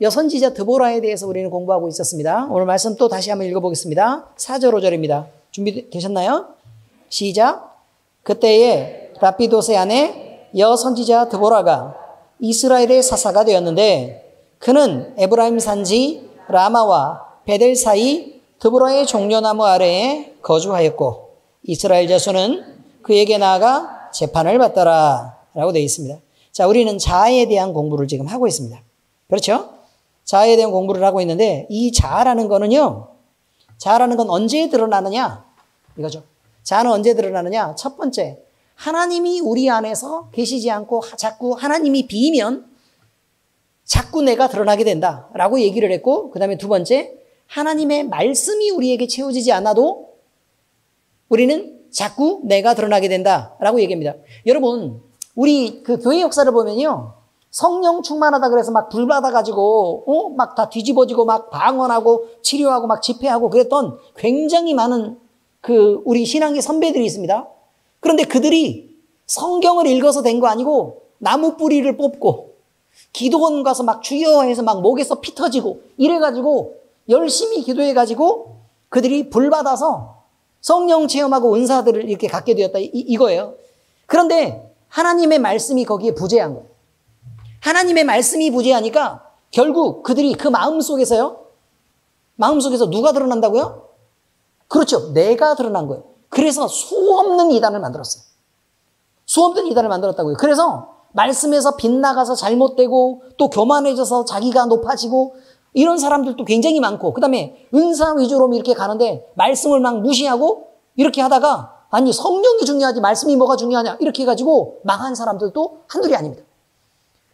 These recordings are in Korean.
여선지자 드보라에 대해서 우리는 공부하고 있었습니다. 오늘 말씀 또 다시 한번 읽어보겠습니다. 4절 5절입니다. 준비되셨나요? 시작. 그때에 라피도세 아내 여선지자 드보라가 이스라엘의 사사가 되었는데 그는 에브라임 산지 라마와 베델 사이 드보라의 종려나무 아래에 거주하였고 이스라엘 자손은 그에게 나아가 재판을 받더라 라고 되어 있습니다. 자, 우리는 자아에 대한 공부를 지금 하고 있습니다. 그렇죠? 자아에 대한 공부를 하고 있는데 이 자아라는 거는요. 자아라는 건 언제 드러나느냐? 이거죠. 자아는 언제 드러나느냐? 첫 번째, 하나님이 우리 안에서 계시지 않고 자꾸 하나님이 비면 자꾸 내가 드러나게 된다라고 얘기를 했고, 그 다음에 두 번째, 하나님의 말씀이 우리에게 채워지지 않아도 우리는 자꾸 내가 드러나게 된다라고 얘기합니다. 여러분, 우리 그 교회 역사를 보면요. 성령 충만하다 그래서 막 불 받아가지고, 막 다 뒤집어지고 막 방언하고 치료하고 막 집회하고 그랬던 굉장히 많은 그 우리 신앙의 선배들이 있습니다. 그런데 그들이 성경을 읽어서 된 거 아니고 나무 뿌리를 뽑고 기도원 가서 막 주여 해서 막 목에서 피 터지고 이래가지고 열심히 기도해가지고 그들이 불 받아서 성령 체험하고 은사들을 이렇게 갖게 되었다 이거예요. 그런데 하나님의 말씀이 거기에 부재한 거예요. 하나님의 말씀이 부재하니까 결국 그들이 그 마음속에서 누가 드러난다고요? 그렇죠. 내가 드러난 거예요. 그래서 수없는 이단을 만들었어요. 수없는 이단을 만들었다고요. 그래서 말씀에서 빗나가서 잘못되고 또 교만해져서 자기가 높아지고 이런 사람들도 굉장히 많고 그 다음에 은사 위주로 이렇게 가는데 말씀을 막 무시하고 이렇게 하다가 아니 성령이 중요하지 말씀이 뭐가 중요하냐 이렇게 해가지고 망한 사람들도 한둘이 아닙니다.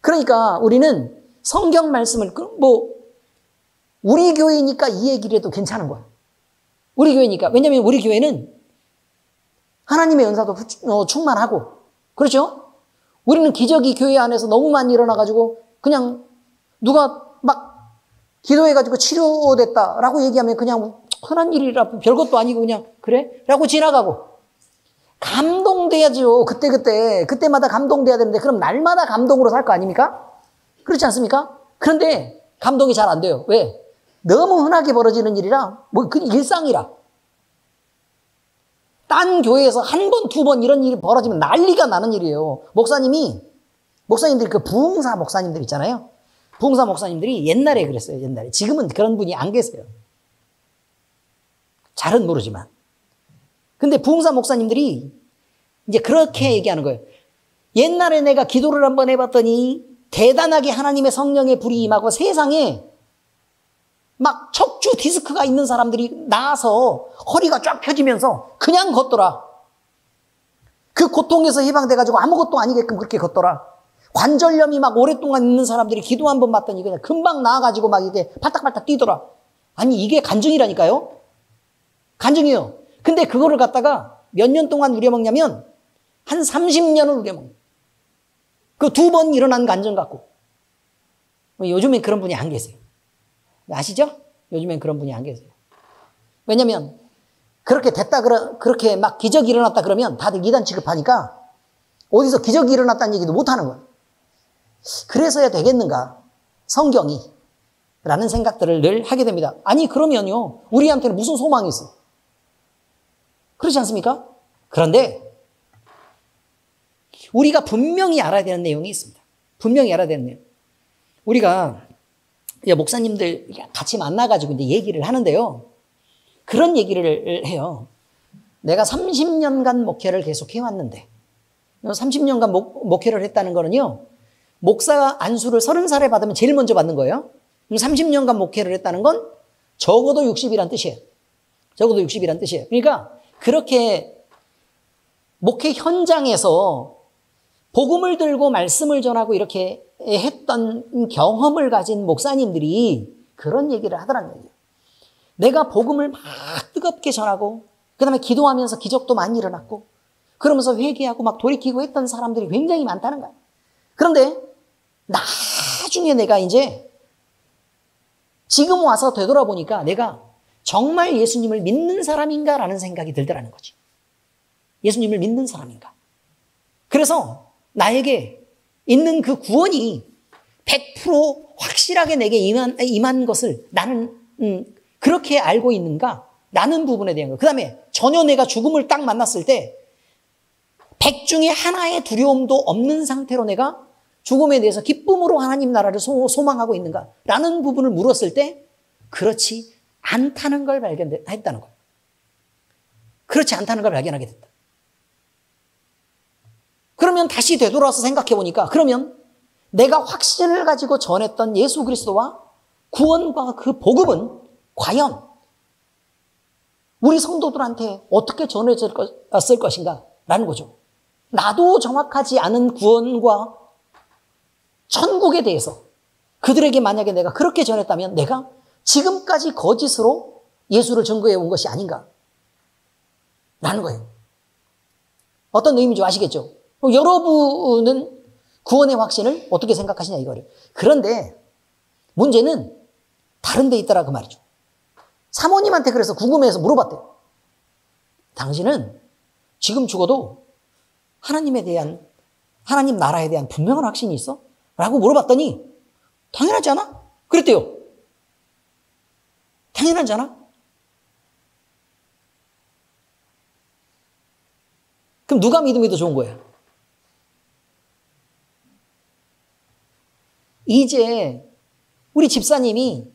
그러니까 우리는 성경 말씀을 우리 교회니까 이 얘기를 해도 괜찮은 거예요. 우리 교회니까. 왜냐하면 우리 교회는 하나님의 은사도 충만하고 그렇죠? 우리는 기적이 교회 안에서 너무 많이 일어나가지고 그냥 누가 막 기도해가지고 치료됐다라고 얘기하면 그냥 흔한 일이라 별것도 아니고 그냥 그래? 라고 지나가고 감동돼야죠. 그때마다 감동돼야 되는데 그럼 날마다 감동으로 살 거 아닙니까? 그렇지 않습니까? 그런데 감동이 잘 안 돼요. 왜? 너무 흔하게 벌어지는 일이라 그 일상이라. 딴 교회에서 한 번, 두 번 이런 일이 벌어지면 난리가 나는 일이에요. 목사님들이 그 부흥사 목사님들 있잖아요. 부흥사 목사님들이 옛날에 그랬어요. 옛날에. 지금은 그런 분이 안 계세요. 잘은 모르지만. 근데 부흥사 목사님들이 이제 그렇게 얘기하는 거예요. 옛날에 내가 기도를 한번 해봤더니 대단하게 하나님의 성령의 불이 임하고 세상에 막 척추 디스크가 있는 사람들이 나와서 허리가 쫙 펴지면서 그냥 걷더라. 그 고통에서 해방돼가지고 아무것도 아니게끔 그렇게 걷더라. 관절염이 막 오랫동안 있는 사람들이 기도 한번 받더니 그냥 금방 나와가지고 막 이게 팔딱팔딱 뛰더라. 아니 이게 간증이라니까요. 간증이에요. 근데 그거를 갖다가 몇 년 동안 우려먹냐면 한 30년을 우려먹는. 그 2번 일어난 간증 갖고. 요즘엔 그런 분이 안 계세요. 아시죠? 요즘엔 그런 분이 안 계세요. 왜냐면 그렇게 됐다 그렇게 막 기적이 일어났다 그러면 다들 이단 취급하니까 어디서 기적이 일어났다는 얘기도 못 하는 거예요. 그래서야 되겠는가? 성경이 라는 생각들을 늘 하게 됩니다. 아니 그러면요 우리한테는 무슨 소망이 있어? 그렇지 않습니까? 그런데 우리가 분명히 알아야 되는 내용이 있습니다. 분명히 알아야 되는 내용. 우리가 목사님들 같이 만나가지고 이제 얘기를 하는데요. 그런 얘기를 해요. 내가 30년간 목회를 계속 해왔는데 30년간 목회를 했다는 거는요. 목사 안수를 30살에 받으면 제일 먼저 받는 거예요. 30년간 목회를 했다는 건 적어도 60이란 뜻이에요. 적어도 60이란 뜻이에요. 그러니까 그렇게 목회 현장에서 복음을 들고 말씀을 전하고 이렇게 했던 경험을 가진 목사님들이 그런 얘기를 하더라는 거예요. 내가 복음을 막 뜨겁게 전하고 그 다음에 기도하면서 기적도 많이 일어났고 그러면서 회개하고 막 돌이키고 했던 사람들이 굉장히 많다는 거예요. 그런데 나중에 내가 이제 지금 와서 되돌아보니까 내가 정말 예수님을 믿는 사람인가라는 생각이 들더라는 거지. 예수님을 믿는 사람인가. 그래서 나에게 있는 그 구원이 100% 확실하게 내게 임한 것을 나는 그렇게 알고 있는가? 라는 부분에 대한 거. 그 다음에 전혀 내가 죽음을 딱 만났을 때 백 중에 하나의 두려움도 없는 상태로 내가 죽음에 대해서 기쁨으로 하나님 나라를 소망하고 있는가? 라는 부분을 물었을 때 그렇지 않다는 걸 발견했다는 거예요. 그렇지 않다는 걸 발견하게 됐다. 그러면 다시 되돌아서 생각해 보니까 그러면 내가 확신을 가지고 전했던 예수 그리스도와 구원과 그 복음은 과연 우리 성도들한테 어떻게 전해졌을 것인가? 라는 거죠. 나도 정확하지 않은 구원과 천국에 대해서 그들에게 만약에 내가 그렇게 전했다면 내가 지금까지 거짓으로 예수를 증거해 온 것이 아닌가? 라는 거예요. 어떤 의미인지 아시겠죠? 여러분은 구원의 확신을 어떻게 생각하시냐 이거를. 그런데 문제는 다른 데 있더라 그 말이죠. 사모님한테 그래서 궁금해서 물어봤대요. 당신은 지금 죽어도 하나님 나라에 대한 분명한 확신이 있어? 라고 물어봤더니 당연하지 않아? 그랬대요. 당연하지 않아? 그럼 누가 믿음이 더 좋은 거예요? 이제 우리 집사님이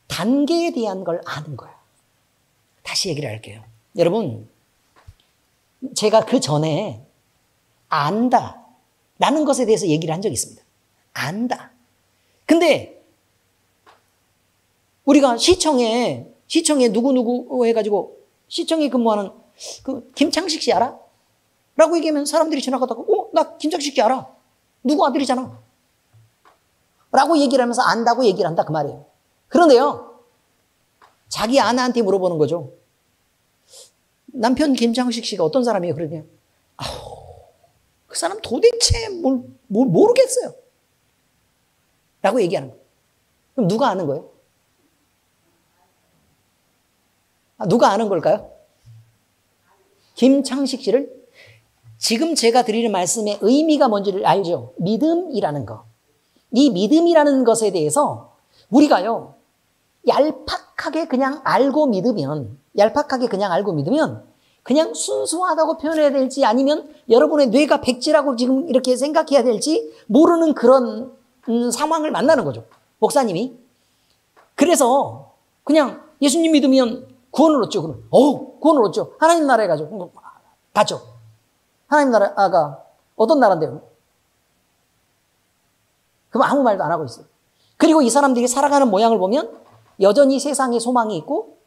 단계에 대한 걸 아는 거야. 다시 얘기를 할게요. 여러분, 제가 그 전에 안다 라는 것에 대해서 얘기를 한 적이 있습니다. 안다. 근데 우리가 시청에 누구 해가지고 시청에 근무하는 그 김창식 씨 알아? 라고 얘기하면 사람들이 지나가다가 나 김창식 씨 알아. 누구 아들이잖아. 라고 얘기를 하면서 안다고 얘기를 한다 그 말이에요. 그런데요, 자기 아내한테 물어보는 거죠. 남편 김창식 씨가 어떤 사람이에요? 그러냐? 그 사람 도대체 뭘 모르겠어요. 라고 얘기하는 거예요. 그럼 누가 아는 거예요? 누가 아는 걸까요? 김창식 씨를 지금 제가 드리는 말씀의 의미가 뭔지를 알죠? 믿음이라는 거. 이 믿음이라는 것에 대해서 우리가요, 얄팍하게 그냥 알고 믿으면 그냥 순수하다고 표현해야 될지 아니면 여러분의 뇌가 백지라고 지금 이렇게 생각해야 될지 모르는 그런 상황을 만나는 거죠. 목사님이. 그래서 그냥 예수님 믿으면 구원을 얻죠. 그럼 구원을 얻죠. 하나님 나라에 가죠. 가죠. 하나님 나라가 어떤 나라인데요? 그럼 아무 말도 안 하고 있어요. 그리고 이 사람들이 살아가는 모양을 보면 여전히 세상에 소망이 있고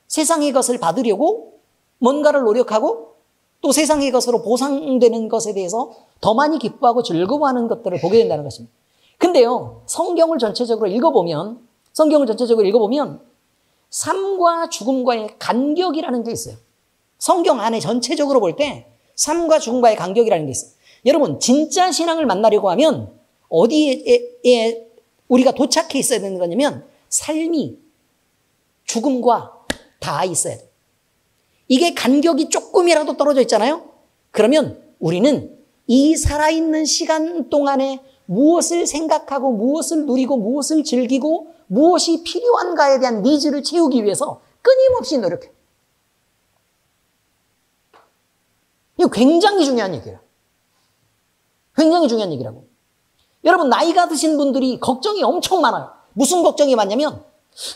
세상의 것을 받으려고 뭔가를 노력하고 또 세상의 것으로 보상되는 것에 대해서 더 많이 기뻐하고 즐거워하는 것들을 보게 된다는 것입니다. 근데요, 성경을 전체적으로 읽어보면 삶과 죽음과의 간격이라는 게 있어요. 성경 안에 전체적으로 볼 때 삶과 죽음과의 간격이라는 게 있어요. 여러분, 진짜 신앙을 만나려고 하면 어디에 우리가 도착해 있어야 되는 거냐면 삶이 죽음과 다 있어야 돼요. 이게 간격이 조금이라도 떨어져 있잖아요. 그러면 우리는 이 살아있는 시간 동안에 무엇을 생각하고 무엇을 누리고 무엇을 즐기고 무엇이 필요한가에 대한 니즈를 채우기 위해서 끊임없이 노력해요. 이거 굉장히 중요한 얘기예요. 굉장히 중요한 얘기라고. 여러분, 나이가 드신 분들이 걱정이 엄청 많아요. 무슨 걱정이 많냐면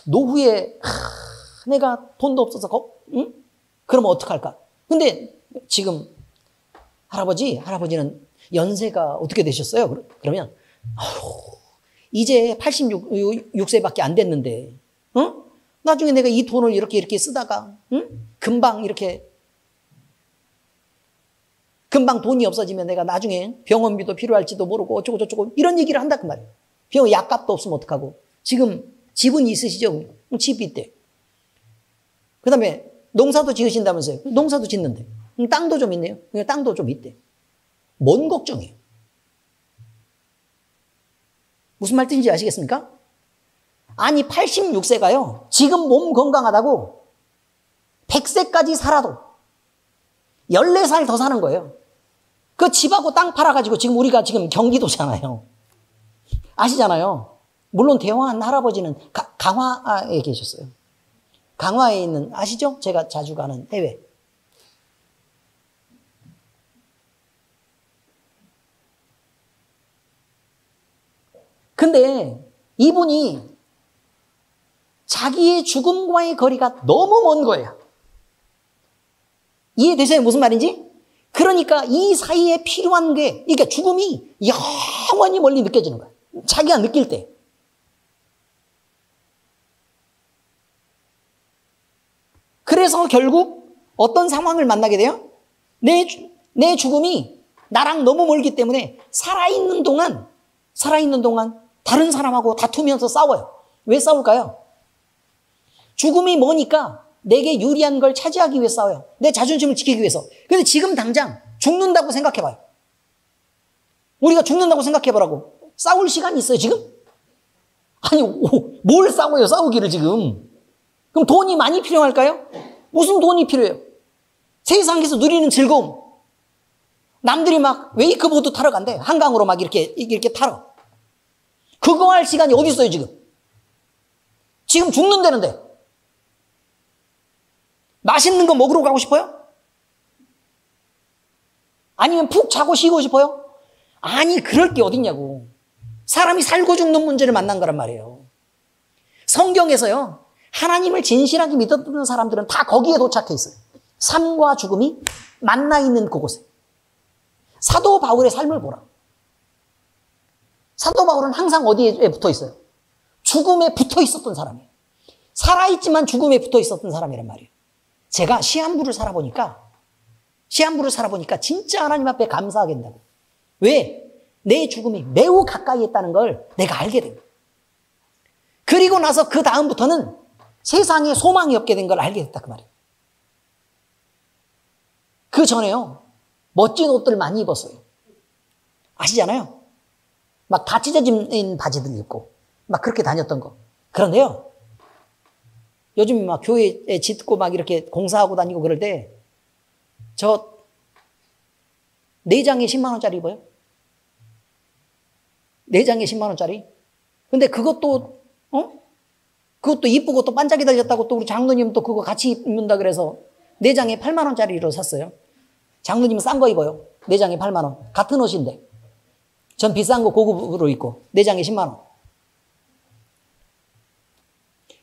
노후에 내가 돈도 없어서 그러면 어떡할까? 근데 지금 할아버지는 연세가 어떻게 되셨어요? 그러면 이제 86세밖에 안 됐는데 나중에 내가 이 돈을 이렇게 쓰다가 금방 돈이 없어지면 내가 나중에 병원비도 필요할지도 모르고 어쩌고 이런 얘기를 한다 그 말이에요. 병원 약값도 없으면 어떡하고. 지금 집은 있으시죠? 집이 있대. 그 다음에 농사도 지으신다면서요. 농사도 짓는데. 땅도 좀 있네요. 땅도 좀 있대. 뭔 걱정이에요? 무슨 말 뜻인지 아시겠습니까? 아니 86세가요. 지금 몸 건강하다고 100세까지 살아도 14살 더 사는 거예요. 그 집하고 땅 팔아가지고 지금 우리가 지금 경기도잖아요. 아시잖아요. 물론 대화한 할아버지는 강화에 계셨어요. 강화에 있는, 아시죠? 제가 자주 가는 해외. 근데 이분이 자기의 죽음과의 거리가 너무 먼 거예요. 이해되세요? 무슨 말인지? 그러니까 이 사이에 필요한 게, 그러니까 죽음이 영원히 멀리 느껴지는 거야. 자기가 느낄 때. 그래서 결국 어떤 상황을 만나게 돼요? 내 죽음이 나랑 너무 멀기 때문에 살아있는 동안 다른 사람하고 다투면서 싸워요. 왜 싸울까요? 죽음이 뭐니까 내게 유리한 걸 차지하기 위해 싸워요. 내 자존심을 지키기 위해서. 근데 지금 당장 죽는다고 생각해봐요. 우리가 죽는다고 생각해보라고. 싸울 시간이 있어요, 지금? 아니, 뭘 싸워요, 싸우기를 지금. 그럼 돈이 많이 필요할까요? 무슨 돈이 필요해요? 세상에서 누리는 즐거움. 남들이 막 웨이크보드 타러 간대. 한강으로 막 이렇게 타러. 그거 할 시간이 어디 있어요, 지금? 지금 죽는다는데. 맛있는 거 먹으러 가고 싶어요? 아니면 푹 자고 쉬고 싶어요? 아니, 그럴 게 어딨냐고. 사람이 살고 죽는 문제를 만난 거란 말이에요. 성경에서요, 하나님을 진실하게 믿었던 사람들은 다 거기에 도착해 있어요. 삶과 죽음이 만나 있는 그곳에. 사도 바울의 삶을 보라. 사도 바울은 항상 어디에 붙어 있어요? 죽음에 붙어 있었던 사람이에요. 살아있지만 죽음에 붙어 있었던 사람이란 말이에요. 제가 시한부를 살아보니까 진짜 하나님 앞에 감사하게 된다고. 왜? 내 죽음이 매우 가까이 있다는 걸 내가 알게 됩니다. 그리고 나서 그 다음부터는 세상에 소망이 없게 된 걸 알게 됐다 그 말이에요. 그 전에요, 멋진 옷들 많이 입었어요. 아시잖아요? 막 다 찢어진 바지들 입고 막 그렇게 다녔던 거. 그런데요, 요즘 막 교회에 짓고 막 이렇게 공사하고 다니고 그럴 때 저 4장에 10만 원짜리 입어요. 4장에 10만 원짜리. 근데 그것도 이쁘고 또 반짝이 달렸다고 또 우리 장로님 또 그거 같이 입는다 그래서 4장에 8만 원짜리로 샀어요. 장로님은 싼 거 입어요. 4장에 8만 원. 같은 옷인데. 전 비싼 거 고급으로 입고 4장에 10만 원.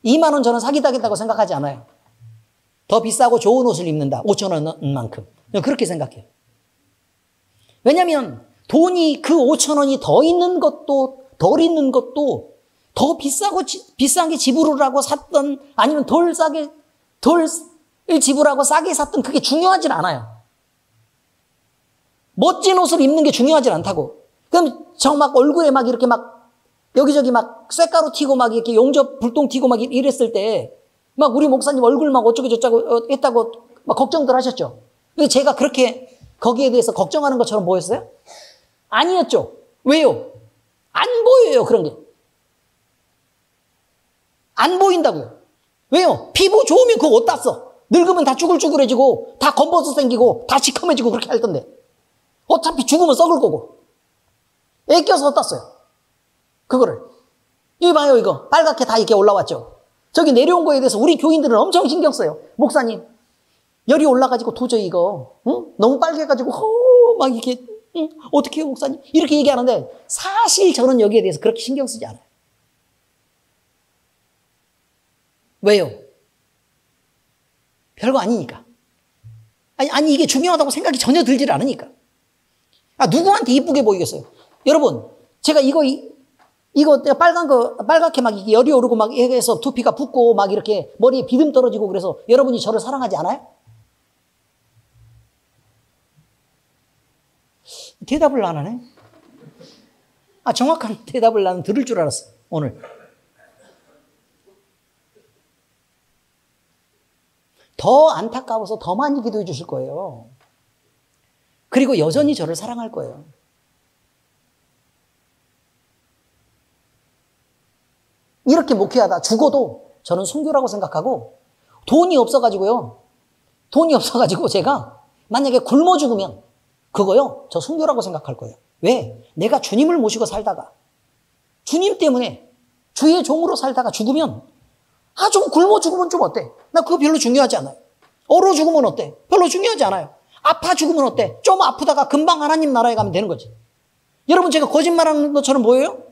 2만 원 저는 사기당했다고 생각하지 않아요. 더 비싸고 좋은 옷을 입는다. 5천 원만큼. 그렇게 생각해요. 왜냐하면 돈이 그 5천 원이 더 있는 것도 덜 있는 것도 더 비싼 게 지불하고 샀던 아니면 덜 지불하고 싸게 샀던 그게 중요하진 않아요. 멋진 옷을 입는 게 중요하진 않다고. 그럼 저 막 얼굴에 막 이렇게 막 여기저기 막 쇳가루 튀고 막 이렇게 용접 불똥 튀고 막 이랬을 때 막 우리 목사님 얼굴 막 어쩌고 저쩌고 했다고 막 걱정들 하셨죠. 근데 제가 그렇게 거기에 대해서 걱정하는 것처럼 보였어요? 아니었죠. 왜요? 안 보여요, 그런 게. 안 보인다고요. 왜요? 피부 좋으면 그거 어디다 써? 늙으면 다 쭈글쭈글해지고 다 검버섯 생기고 다 시커매지고 그렇게 할던데. 어차피 죽으면 썩을 거고. 애 껴서 어디다 써요? 그거를. 이거 봐요, 이거. 빨갛게 다 이렇게 올라왔죠. 저기 내려온 거에 대해서 우리 교인들은 엄청 신경 써요. 목사님, 열이 올라가지고 도저히 이거, 너무 빨개가지고, 막 이렇게, 어떻게 해요, 목사님? 이렇게 얘기하는데, 사실 저는 여기에 대해서 그렇게 신경 쓰지 않아요. 왜요? 별거 아니니까. 아니, 이게 중요하다고 생각이 전혀 들질 않으니까. 누구한테 이쁘게 보이겠어요? 여러분, 제가 이거 빨갛게 막 열이 오르고 막 해서 두피가 붓고 막 이렇게 머리에 비듬 떨어지고 그래서 여러분이 저를 사랑하지 않아요? 대답을 안 하네? 정확한 대답을 나는 들을 줄 알았어, 오늘. 더 안타까워서 더 많이 기도해 주실 거예요. 그리고 여전히 저를 사랑할 거예요. 이렇게 목회하다 죽어도 저는 순교라고 생각하고 돈이 없어가지고 제가 만약에 굶어 죽으면 그거요, 저 순교라고 생각할 거예요. 왜? 내가 주님을 모시고 살다가 주님 때문에 주의 종으로 살다가 죽으면 좀 굶어 죽으면 좀 어때? 나 그거 별로 중요하지 않아요. 얼어 죽으면 어때? 별로 중요하지 않아요. 아파 죽으면 어때? 좀 아프다가 금방 하나님 나라에 가면 되는 거지. 여러분 제가 거짓말하는 것처럼 보여요?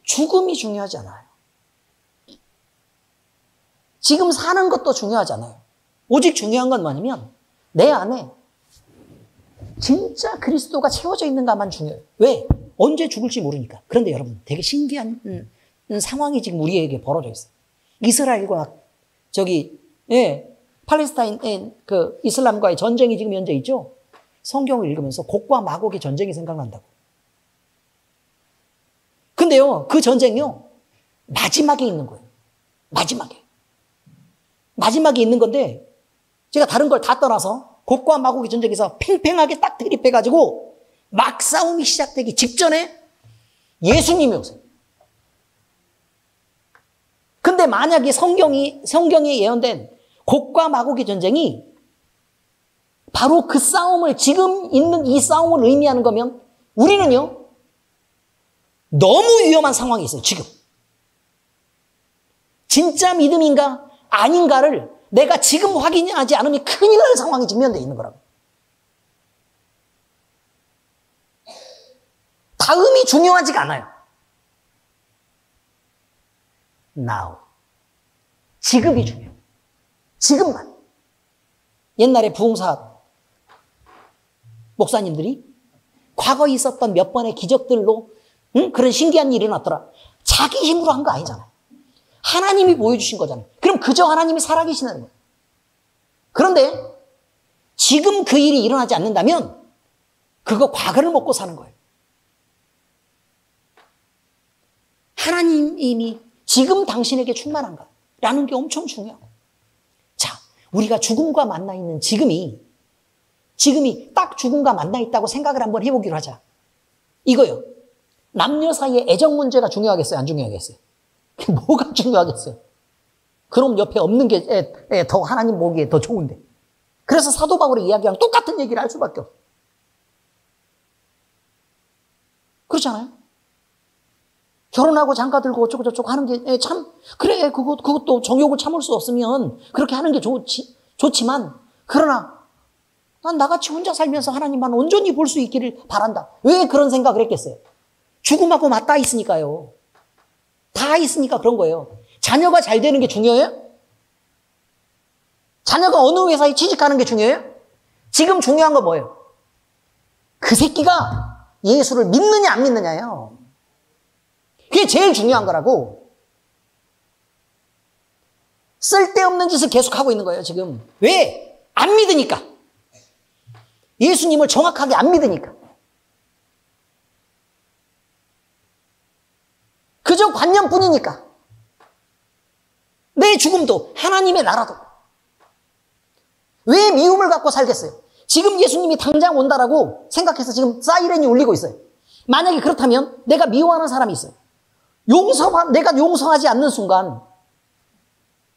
죽음이 중요하지 않아요. 지금 사는 것도 중요하지 않아요. 오직 중요한 건 뭐냐면 내 안에 진짜 그리스도가 채워져 있는가만 중요해요. 왜? 언제 죽을지 모르니까. 그런데 여러분 되게 신기한 상황이 지금 우리에게 벌어져 있어요. 이스라엘과 팔레스타인 그 이슬람과의 전쟁이 지금 현재 있죠. 성경을 읽으면서 곡과 마곡의 전쟁이 생각난다고. 근데요, 그 전쟁이요, 마지막에 있는 거예요. 마지막에 있는 건데, 제가 다른 걸 다 떠나서 곡과 마곡의 전쟁에서 팽팽하게 딱 대립해가지고 막 싸움이 시작되기 직전에 예수님이 오세요. 근데 만약에 성경에 예언된 곡과 마곡의 전쟁이 바로 그 싸움을, 지금 있는 이 싸움을 의미하는 거면 우리는요, 너무 위험한 상황이 있어요, 지금. 진짜 믿음인가 아닌가를 내가 지금 확인하지 않으면 큰일 날 상황이 직면되어 있는 거라고. 다음이 중요하지가 않아요. Now. 지금이 중요해요. 지금만. 옛날에 부흥사 목사님들이 과거에 있었던 몇 번의 기적들로 그런 신기한 일이 났더라. 자기 힘으로 한 거 아니잖아요. 하나님이 보여주신 거잖아요. 그럼 그저 하나님이 살아계시는 거예요. 그런데 지금 그 일이 일어나지 않는다면 그거 과거를 먹고 사는 거예요. 하나님이 지금 당신에게 충만한가? 라는 게 엄청 중요하고. 자, 우리가 죽음과 만나 있는 지금이 딱 죽음과 만나 있다고 생각을 한번 해보기로 하자. 이거요. 남녀 사이의 애정 문제가 중요하겠어요? 안 중요하겠어요? 뭐가 중요하겠어요? 그럼 옆에 없는 게 더 하나님 보기에 더 좋은데. 그래서 사도 바울의 이야기랑 똑같은 얘기를 할 수밖에 없어요. 그렇지 않아요? 결혼하고 장가 들고 어쩌고저쩌고 하는 게 참, 그래, 그것도 정욕을 참을 수 없으면 그렇게 하는 게 좋지만, 그러나 난 나같이 혼자 살면서 하나님만 온전히 볼 수 있기를 바란다. 왜 그런 생각을 했겠어요? 죽음하고 맞닿아 있으니까요. 다 있으니까 그런 거예요. 자녀가 잘 되는 게 중요해요? 자녀가 어느 회사에 취직하는 게 중요해요? 지금 중요한 건 뭐예요? 그 새끼가 예수를 믿느냐 안 믿느냐예요. 그게 제일 중요한 거라고. 쓸데없는 짓을 계속하고 있는 거예요, 지금. 왜? 안 믿으니까. 예수님을 정확하게 안 믿으니까. 그저 관념뿐이니까. 내 죽음도 하나님의 나라도. 왜 미움을 갖고 살겠어요? 지금 예수님이 당장 온다라고 생각해서 지금 사이렌이 울리고 있어요. 만약에 그렇다면 내가 미워하는 사람이 있어요. 내가 용서하지 않는 순간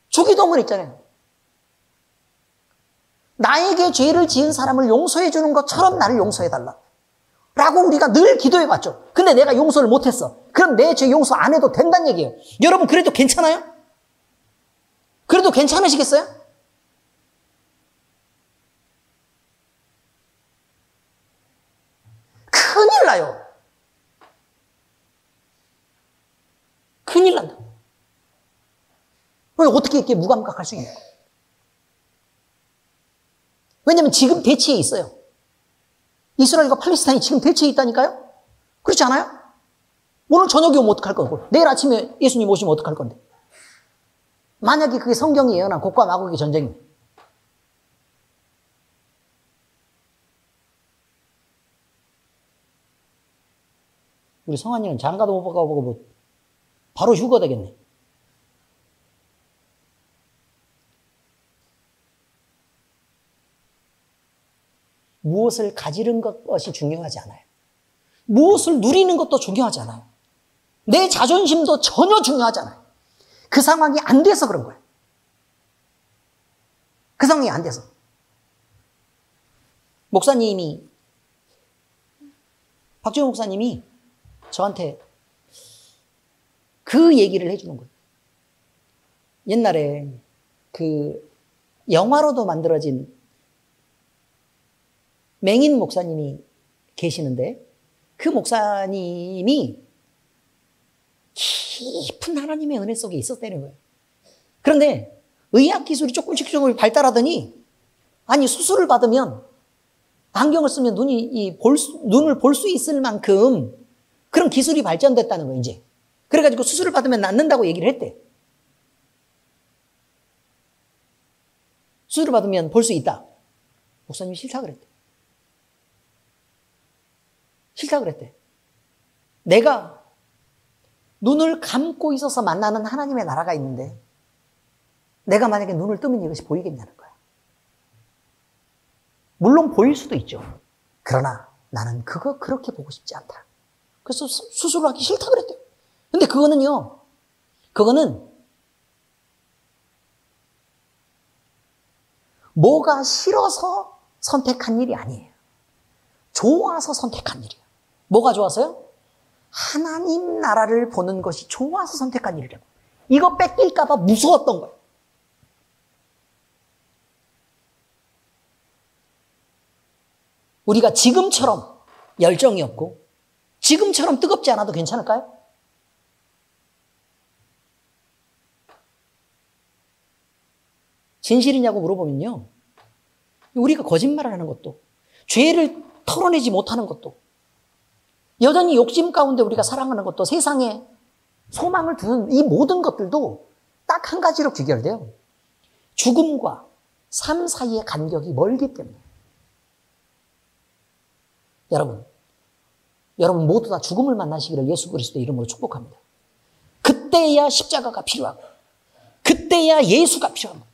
주기도문 있잖아요. 나에게 죄를 지은 사람을 용서해 주는 것처럼 나를 용서해달라 라고 우리가 늘 기도해봤죠. 근데 내가 용서를 못했어. 그럼 내 죄 용서 안 해도 된다는 얘기예요. 여러분 그래도 괜찮아요? 그래도 괜찮으시겠어요? 큰일 나요. 큰일 난다. 어떻게 이렇게 무감각할 수 있는 거예요? 왜냐하면 지금 대치에 있어요. 이스라엘과 팔레스타인이 지금 대치에 있다니까요? 그렇지 않아요? 오늘 저녁에 오면 어떡할 거고, 내일 아침에 예수님 오시면 어떡할 건데. 만약에 그게 성경이 예언한 곡과 마곡의 전쟁입니다. 우리 성환이는 장가도 못 가보고 뭐 바로 휴가 되겠네. 무엇을 가지는 것이 중요하지 않아요. 무엇을 누리는 것도 중요하지 않아요. 내 자존심도 전혀 중요하지 않아요. 그 상황이 안 돼서 그런 거예요. 그 상황이 안 돼서. 목사님이, 박정희 목사님이 저한테 그 얘기를 해주는 거예요. 옛날에 그 영화로도 만들어진 맹인 목사님이 계시는데 그 목사님이 깊은 하나님의 은혜 속에 있었다는 거예요. 그런데 의학 기술이 조금씩 발달하더니 아니 수술을 받으면 안경을 쓰면 눈을 볼 수 있을 만큼 그런 기술이 발전됐다는 거예요, 이제. 그래가지고 수술을 받으면 낫는다고 얘기를 했대. 수술을 받으면 볼 수 있다. 목사님이 싫다 그랬대. 싫다 그랬대. 내가 눈을 감고 있어서 만나는 하나님의 나라가 있는데 내가 만약에 눈을 뜨면 이것이 보이겠냐는 거야. 물론 보일 수도 있죠. 그러나 나는 그거 그렇게 보고 싶지 않다. 그래서 수술을 하기 싫다 그랬대요. 근데 그거는 뭐가 싫어서 선택한 일이 아니에요. 좋아서 선택한 일이에요. 뭐가 좋아서요? 하나님 나라를 보는 것이 좋아서 선택한 일이라고. 이거 뺏길까 봐 무서웠던 거예요. 우리가 지금처럼 열정이 없고 지금처럼 뜨겁지 않아도 괜찮을까요? 진실이냐고 물어보면요. 우리가 거짓말을 하는 것도 죄를 털어내지 못하는 것도 여전히 욕심 가운데 우리가 살아가는 것도 세상에 소망을 두는 이 모든 것들도 딱 한 가지로 귀결돼요. 죽음과 삶 사이의 간격이 멀기 때문에. 여러분 모두 다 죽음을 만나시기를 예수 그리스도의 이름으로 축복합니다. 그때야 십자가가 필요하고 그때야 예수가 필요합니다.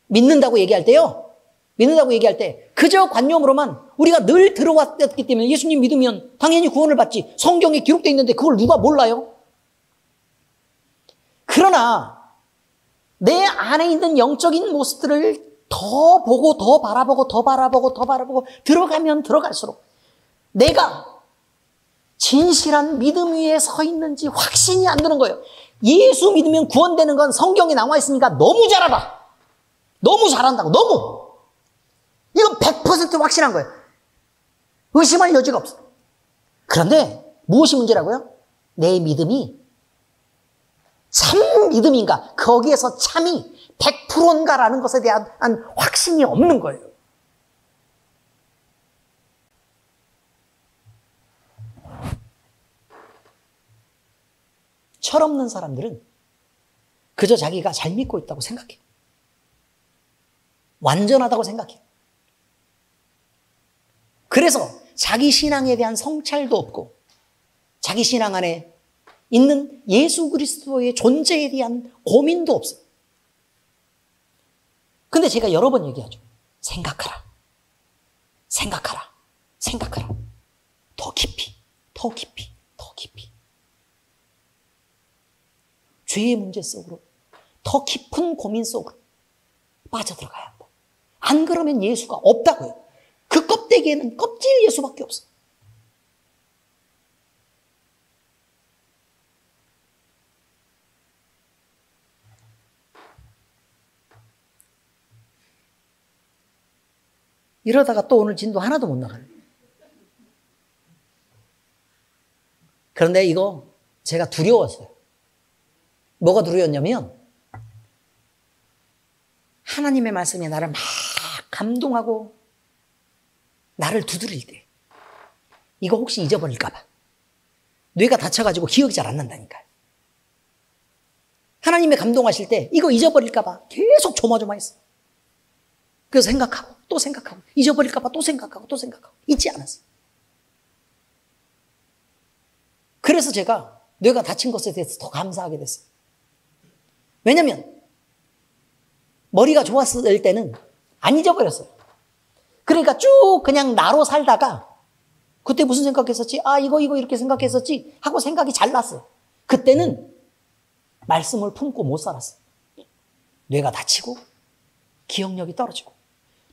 믿는다고 얘기할 때 그저 관념으로만 우리가 늘 들어왔기 때문에 예수님 믿으면 당연히 구원을 받지. 성경에 기록되어 있는데 그걸 누가 몰라요? 그러나 내 안에 있는 영적인 모습들을 더 보고 더 바라보고 들어가면 들어갈수록 내가 진실한 믿음 위에 서 있는지 확신이 안 드는 거예요. 예수 믿으면 구원되는 건 성경에 나와 있으니까 너무 잘 알아. 너무 잘한다고. 너무. 이건 100% 확실한 거예요. 의심할 여지가 없어. 그런데 무엇이 문제라고요? 내 믿음이 참 믿음인가? 거기에서 참이 100%인가라는 것에 대한 확신이 없는 거예요. 철없는 사람들은 그저 자기가 잘 믿고 있다고 생각해요. 완전하다고 생각해요. 그래서 자기 신앙에 대한 성찰도 없고 자기 신앙 안에 있는 예수 그리스도의 존재에 대한 고민도 없어요. 근데 제가 여러 번 얘기하죠. 생각하라. 더 깊이. 죄의 문제 속으로, 더 깊은 고민 속으로 빠져들어가야 한다. 안 그러면 예수가 없다고요. 그 껍데기에는 껍질 예수밖에 없어. 이러다가 또 오늘 진도 하나도 못 나가요. 그런데 이거 제가 두려웠어요. 뭐가 두려웠냐면 하나님의 말씀이 나를 막 감동하고 나를 두드릴 때 이거 혹시 잊어버릴까 봐. 뇌가 다쳐가지고 기억이 잘 안 난다니까요. 하나님의 감동하실 때 이거 잊어버릴까 봐 계속 조마조마했어요. 그래서 생각하고 또 생각하고 잊어버릴까 봐 또 생각하고 잊지 않았어요. 그래서 제가 뇌가 다친 것에 대해서 더 감사하게 됐어요. 왜냐면 머리가 좋았을 때는 안 잊어버렸어요. 그러니까 쭉 그냥 나로 살다가 그때 무슨 생각했었지? 이거 이렇게 생각했었지? 하고 생각이 잘 났어요. 그때는 말씀을 품고 못 살았어요. 뇌가 다치고 기억력이 떨어지고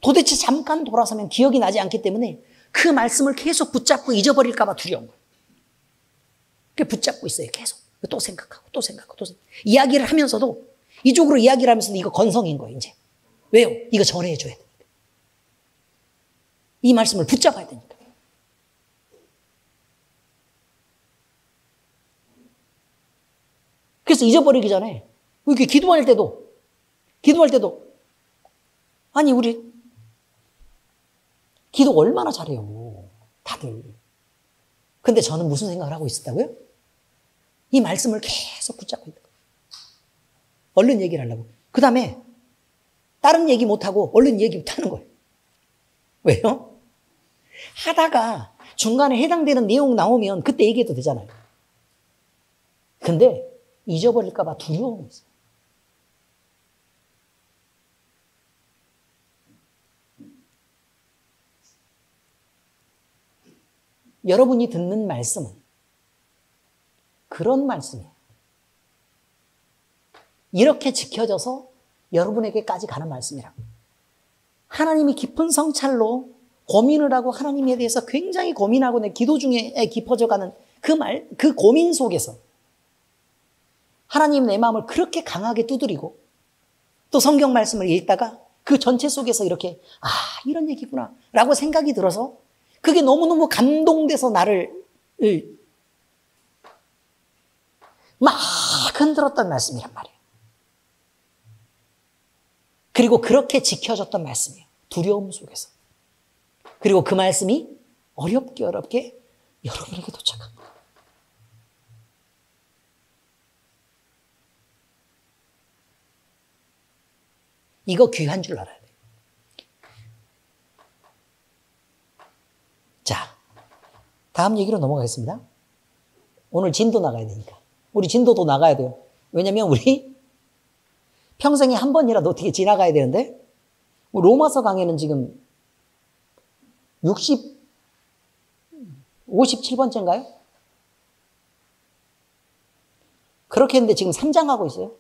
도대체 잠깐 돌아서면 기억이 나지 않기 때문에 그 말씀을 계속 붙잡고 잊어버릴까 봐 두려운 거예요. 그 붙잡고 있어요. 계속. 또 생각하고 또 생각하고 또 생각하고. 이야기를 하면서도 이쪽으로 이야기를 하면서도 이거 건성인 거예요. 이제. 왜요? 이거 전해줘야 되니까. 이 말씀을 붙잡아야 되니까. 그래서 잊어버리기 전에 이렇게 기도할 때도 아니 우리 기도 얼마나 잘해요. 다들. 근데 저는 무슨 생각을 하고 있었다고요? 이 말씀을 계속 붙잡고 있는 거예요. 얼른 얘기를 하려고. 그 다음에 다른 얘기 못하고 얼른 얘기 못하는 거예요. 왜요? 하다가 중간에 해당되는 내용 나오면 그때 얘기해도 되잖아요. 근데 잊어버릴까 봐 두려움이 있어요. 여러분이 듣는 말씀은 그런 말씀이에요. 이렇게 지켜져서 여러분에게까지 가는 말씀이라고. 하나님이 깊은 성찰로 고민을 하고 하나님에 대해서 굉장히 고민하고 내 기도 중에 깊어져가는 그 고민 속에서 하나님 내 마음을 그렇게 강하게 두드리고 또 성경 말씀을 읽다가 그 전체 속에서 이렇게 이런 얘기구나 라고 생각이 들어서 그게 너무너무 감동돼서 나를 막 흔들었던 말씀이란 말이에요. 그리고 그렇게 지켜졌던 말씀이에요. 두려움 속에서. 그리고 그 말씀이 어렵게 여러분에게 도착합니다. 이거 귀한 줄 알아야 돼요. 자, 다음 얘기로 넘어가겠습니다. 오늘 진도 나가야 되니까. 우리 진도도 나가야 돼요. 왜냐면 우리 평생에 한 번이라도 어떻게 지나가야 되는데 로마서 강의는 지금 57번째인가요? 그렇게 했는데 지금 3장 하고 있어요.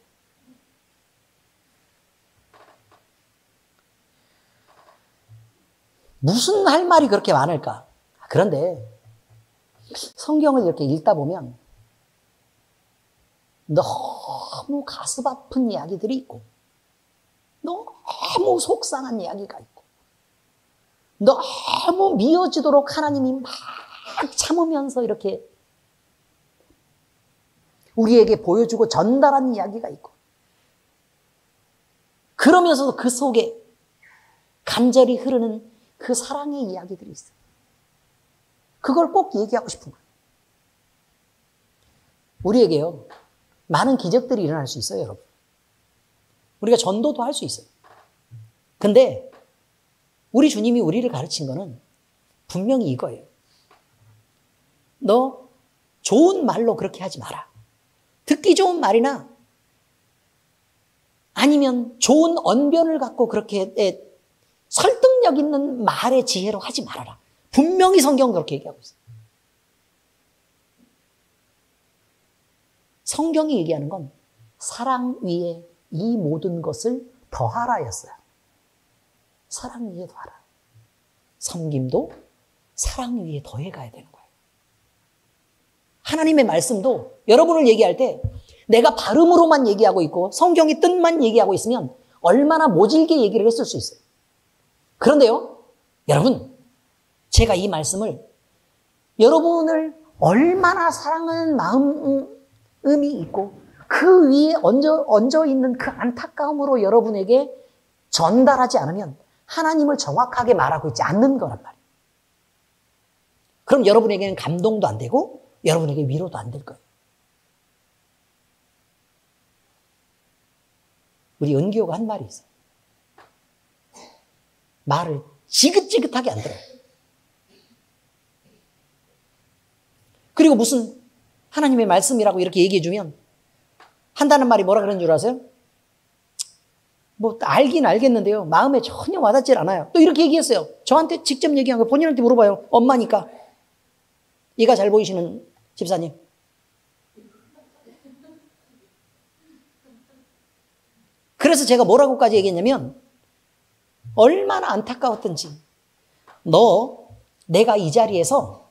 무슨 할 말이 그렇게 많을까? 그런데 성경을 이렇게 읽다 보면 너무 가슴 아픈 이야기들이 있고 너무 속상한 이야기가 있고 너무 미어지도록 하나님이 막 참으면서 이렇게 우리에게 보여주고 전달한 이야기가 있고 그러면서도 그 속에 간절히 흐르는 그 사랑의 이야기들이 있어요. 그걸 꼭 얘기하고 싶은 거예요. 우리에게요, 많은 기적들이 일어날 수 있어요, 여러분. 우리가 전도도 할 수 있어요. 근데 우리 주님이 우리를 가르친 거는 분명히 이거예요. 너 좋은 말로 그렇게 하지 마라. 듣기 좋은 말이나 아니면 좋은 언변을 갖고 그렇게 설득력 있는 말의 지혜로 하지 말아라. 분명히 성경은 그렇게 얘기하고 있어요. 성경이 얘기하는 건 사랑 위에 이 모든 것을 더하라였어요. 사랑 위에 더하라. 섬김도 사랑 위에 더해가야 되는 거예요. 하나님의 말씀도 여러분을 얘기할 때 내가 발음으로만 얘기하고 있고 성경의 뜻만 얘기하고 있으면 얼마나 모질게 얘기를 했을 수 있어요. 그런데요, 여러분, 제가 이 말씀을 여러분을 얼마나 사랑하는 마음이 있고 그 위에 얹어 있는 그 안타까움으로 여러분에게 전달하지 않으면 하나님을 정확하게 말하고 있지 않는 거란 말이에요. 그럼 여러분에게는 감동도 안 되고 여러분에게 위로도 안 될 거예요. 우리 은교가 한 말이 있어요. 말을 지긋지긋하게 안 들어요. 그리고 무슨 하나님의 말씀이라고 이렇게 얘기해주면 한다는 말이 뭐라 그러는 줄 아세요? 뭐 알긴 알겠는데요. 마음에 전혀 와닿질 않아요. 또 이렇게 얘기했어요. 저한테 직접 얘기한 거 본인한테 물어봐요. 엄마니까. 이가 잘 보이시는 집사님. 그래서 제가 뭐라고까지 얘기했냐면 얼마나 안타까웠던지 내가 이 자리에서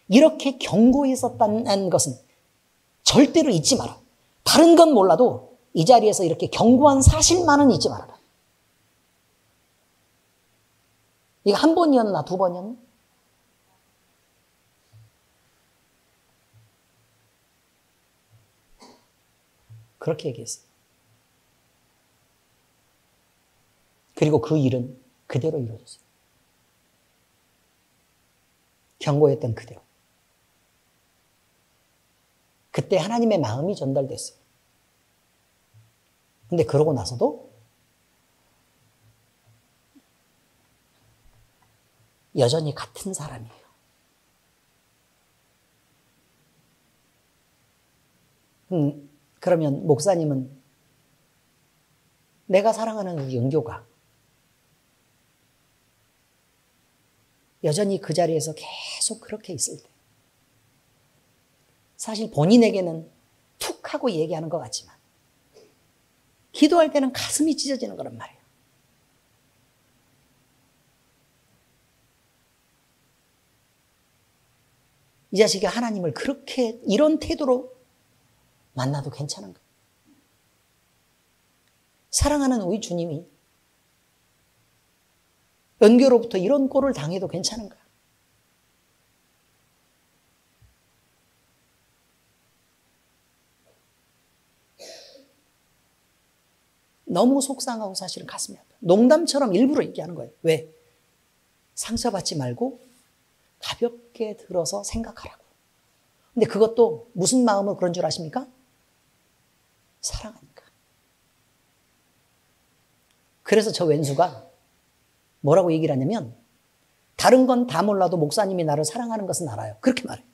이렇게 경고했었다는 것은 절대로 잊지 마라. 다른 건 몰라도 이 자리에서 이렇게 경고한 사실만은 잊지 말아라. 이거 한 번이었나 두 번이었나? 그렇게 얘기했어요. 그리고 그 일은 그대로 이루어졌어요. 경고했던 그대로. 그때 하나님의 마음이 전달됐어요. 근데 그러고 나서도 여전히 같은 사람이에요. 그러면 목사님은 내가 사랑하는 우리 영교가 여전히 그 자리에서 계속 그렇게 있을 때 사실 본인에게는 툭 하고 얘기하는 것 같지만 기도할 때는 가슴이 찢어지는 거란 말이에요. 이 자식이 하나님을 그렇게 이런 태도로 만나도 괜찮은가? 사랑하는 우리 주님이 연교로부터 이런 꼴을 당해도 괜찮은가? 너무 속상하고 사실은 가슴이 아파요. 농담처럼 일부러 얘기하는 거예요. 왜? 상처받지 말고 가볍게 들어서 생각하라고. 근데 그것도 무슨 마음으로 그런 줄 아십니까? 사랑하니까. 그래서 저 왼수가 뭐라고 얘기를 하냐면 다른 건 다 몰라도 목사님이 나를 사랑하는 것은 알아요. 그렇게 말해요.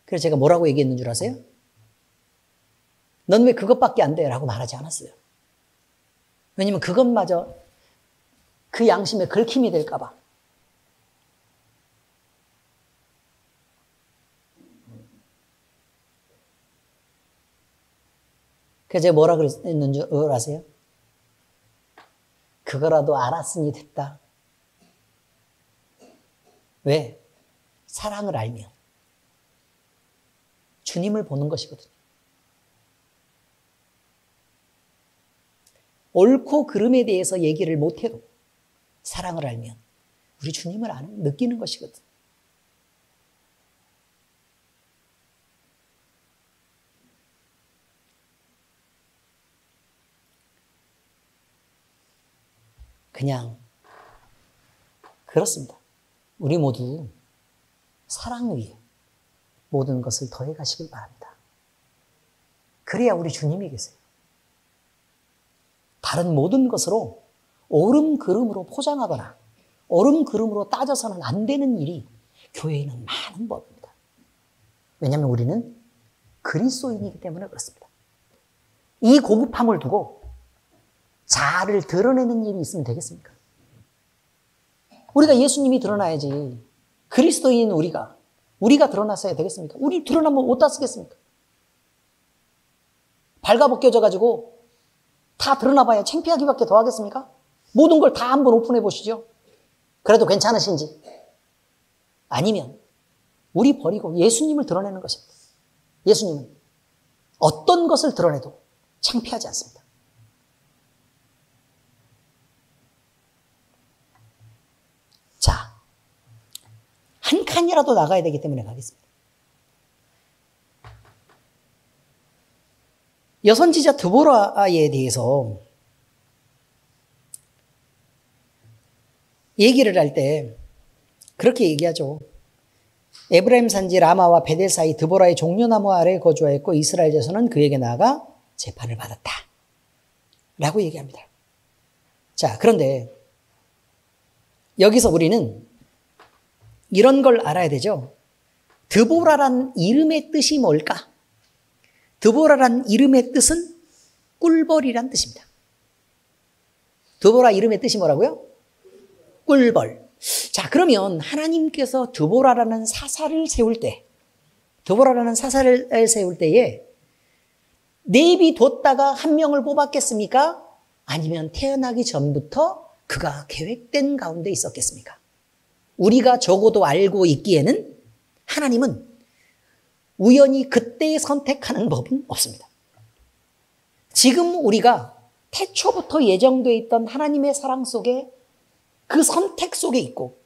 그래서 제가 뭐라고 얘기했는 줄 아세요? 넌 왜 그것밖에 안 돼? 라고 말하지 않았어요. 왜냐면 그것마저 그 양심에 걸킴이 될까 봐. 그래서 제가 뭐라 그랬는 줄 아세요? 그거라도 알았으니 됐다. 왜? 사랑을 알면 주님을 보는 것이거든요. 옳고 그름에 대해서 얘기를 못해도 사랑을 알면 우리 주님을 느끼는 것이거든. 그냥 그렇습니다. 우리 모두 사랑 위에 모든 것을 더해 가시길 바랍니다. 그래야 우리 주님이 계세요. 다른 모든 것으로 오름그름으로 포장하거나 오름그름으로 따져서는 안 되는 일이 교회에는 많은 법입니다. 왜냐하면 우리는 그리스도인이기 때문에 그렇습니다. 이 고급함을 두고 자아를 드러내는 일이 있으면 되겠습니까? 우리가 예수님이 드러나야지. 그리스도인인 우리가 드러났어야 되겠습니까? 우리 드러나면 어디다 쓰겠습니까? 발가벗겨져가지고 다 드러나봐야 창피하기밖에 더 하겠습니까? 모든 걸 다 한번 오픈해 보시죠. 그래도 괜찮으신지. 아니면 우리 버리고 예수님을 드러내는 것입니다. 예수님은 어떤 것을 드러내도 창피하지 않습니다. 자, 한 칸이라도 나가야 되기 때문에 가겠습니다. 여선지자 드보라에 대해서 얘기를 할 때 그렇게 얘기하죠. 에브라임 산지 라마와 베델 사이 드보라의 종려나무 아래에 거주하였고 이스라엘 자손은 그에게 나아가 재판을 받았다. 라고 얘기합니다. 자, 그런데 여기서 우리는 이런 걸 알아야 되죠. 드보라란 이름의 뜻이 뭘까? 드보라란 이름의 뜻은 꿀벌이란 뜻입니다. 드보라 이름의 뜻이 뭐라고요? 꿀벌. 자, 그러면 하나님께서 드보라라는 사사를 세울 때 드보라라는 사사를 세울 때에 내비뒀다가 한 명을 뽑았겠습니까? 아니면 태어나기 전부터 그가 계획된 가운데 있었겠습니까? 우리가 적어도 알고 있기에는 하나님은 우연히 그때 선택하는 법은 없습니다. 지금 우리가 태초부터 예정되어 있던 하나님의 사랑 속에 그 선택 속에 있고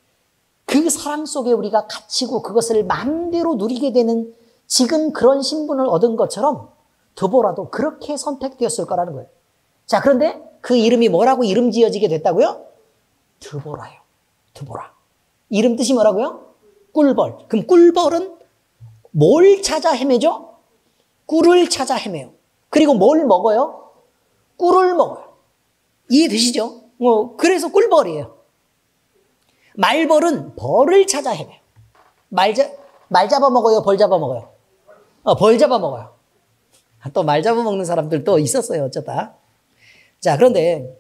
그 사랑 속에 우리가 갇히고 그것을 마음대로 누리게 되는 지금 그런 신분을 얻은 것처럼 드보라도 그렇게 선택되었을 거라는 거예요. 자, 그런데 그 이름이 뭐라고 이름 지어지게 됐다고요? 드보라요. 드보라. 이름 뜻이 뭐라고요? 꿀벌. 그럼 꿀벌은 뭘 찾아 헤매죠? 꿀을 찾아 헤매요. 그리고 뭘 먹어요? 꿀을 먹어요. 이해되시죠? 그래서 꿀벌이에요. 말벌은 벌을 찾아 헤매요. 말 잡아 먹어요? 벌 잡아 먹어요? 벌 잡아 먹어요. 또 말 잡아 먹는 사람들도 있었어요, 어쩌다. 자, 그런데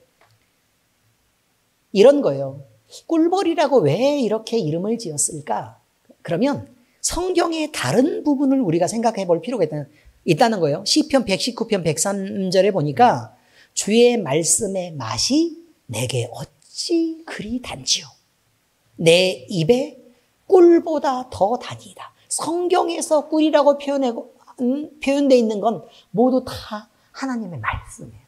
이런 거예요. 꿀벌이라고 왜 이렇게 이름을 지었을까? 그러면 성경의 다른 부분을 우리가 생각해 볼 필요가 있다는 거예요. 시편 119편 103절에 보니까 주의 말씀의 맛이 내게 어찌 그리 단지요. 내 입에 꿀보다 더 단이다. 성경에서 꿀이라고 표현되어 있는 건 모두 다 하나님의 말씀이에요.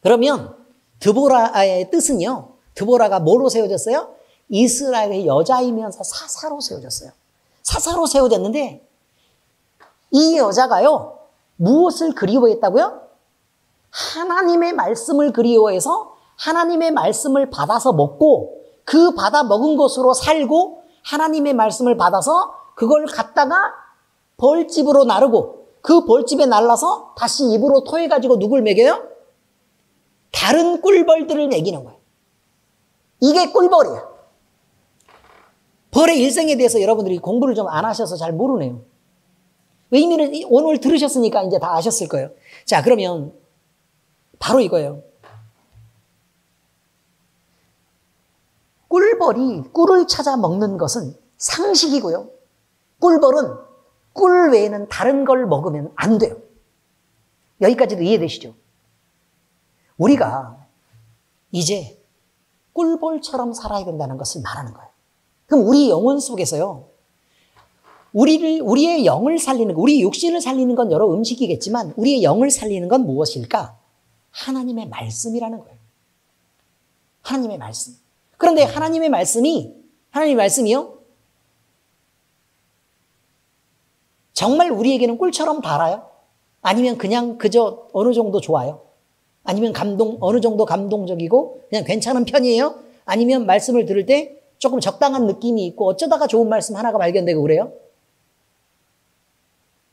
그러면 드보라의 뜻은요. 드보라가 뭐로 세워졌어요? 이스라엘의 여자이면서 사사로 세워졌어요. 사사로 세워졌는데 이 여자가요. 무엇을 그리워했다고요? 하나님의 말씀을 그리워해서 하나님의 말씀을 받아서 먹고 그 받아 먹은 것으로 살고 하나님의 말씀을 받아서 그걸 갖다가 벌집으로 나르고 그 벌집에 날라서 다시 입으로 토해가지고 누굴 먹여요? 다른 꿀벌들을 먹이는 거예요. 이게 꿀벌이에요. 벌의 일생에 대해서 여러분들이 공부를 좀 안 하셔서 잘 모르네요. 의미를 오늘 들으셨으니까 이제 다 아셨을 거예요. 자, 그러면 바로 이거예요. 꿀벌이 꿀을 찾아 먹는 것은 상식이고요. 꿀벌은 꿀 외에는 다른 걸 먹으면 안 돼요. 여기까지도 이해되시죠? 우리가 이제 꿀벌처럼 살아야 된다는 것을 말하는 거예요. 그럼 우리 영혼 속에서요. 우리의 영을 살리는 거, 우리 육신을 살리는 건 여러 음식이겠지만 우리의 영을 살리는 건 무엇일까? 하나님의 말씀이라는 거예요. 하나님의 말씀. 그런데 하나님의 말씀이요? 정말 우리에게는 꿀처럼 달아요? 아니면 그냥 그저 어느 정도 좋아요? 아니면 어느 정도 감동적이고 그냥 괜찮은 편이에요? 아니면 말씀을 들을 때 조금 적당한 느낌이 있고 어쩌다가 좋은 말씀 하나가 발견되고 그래요?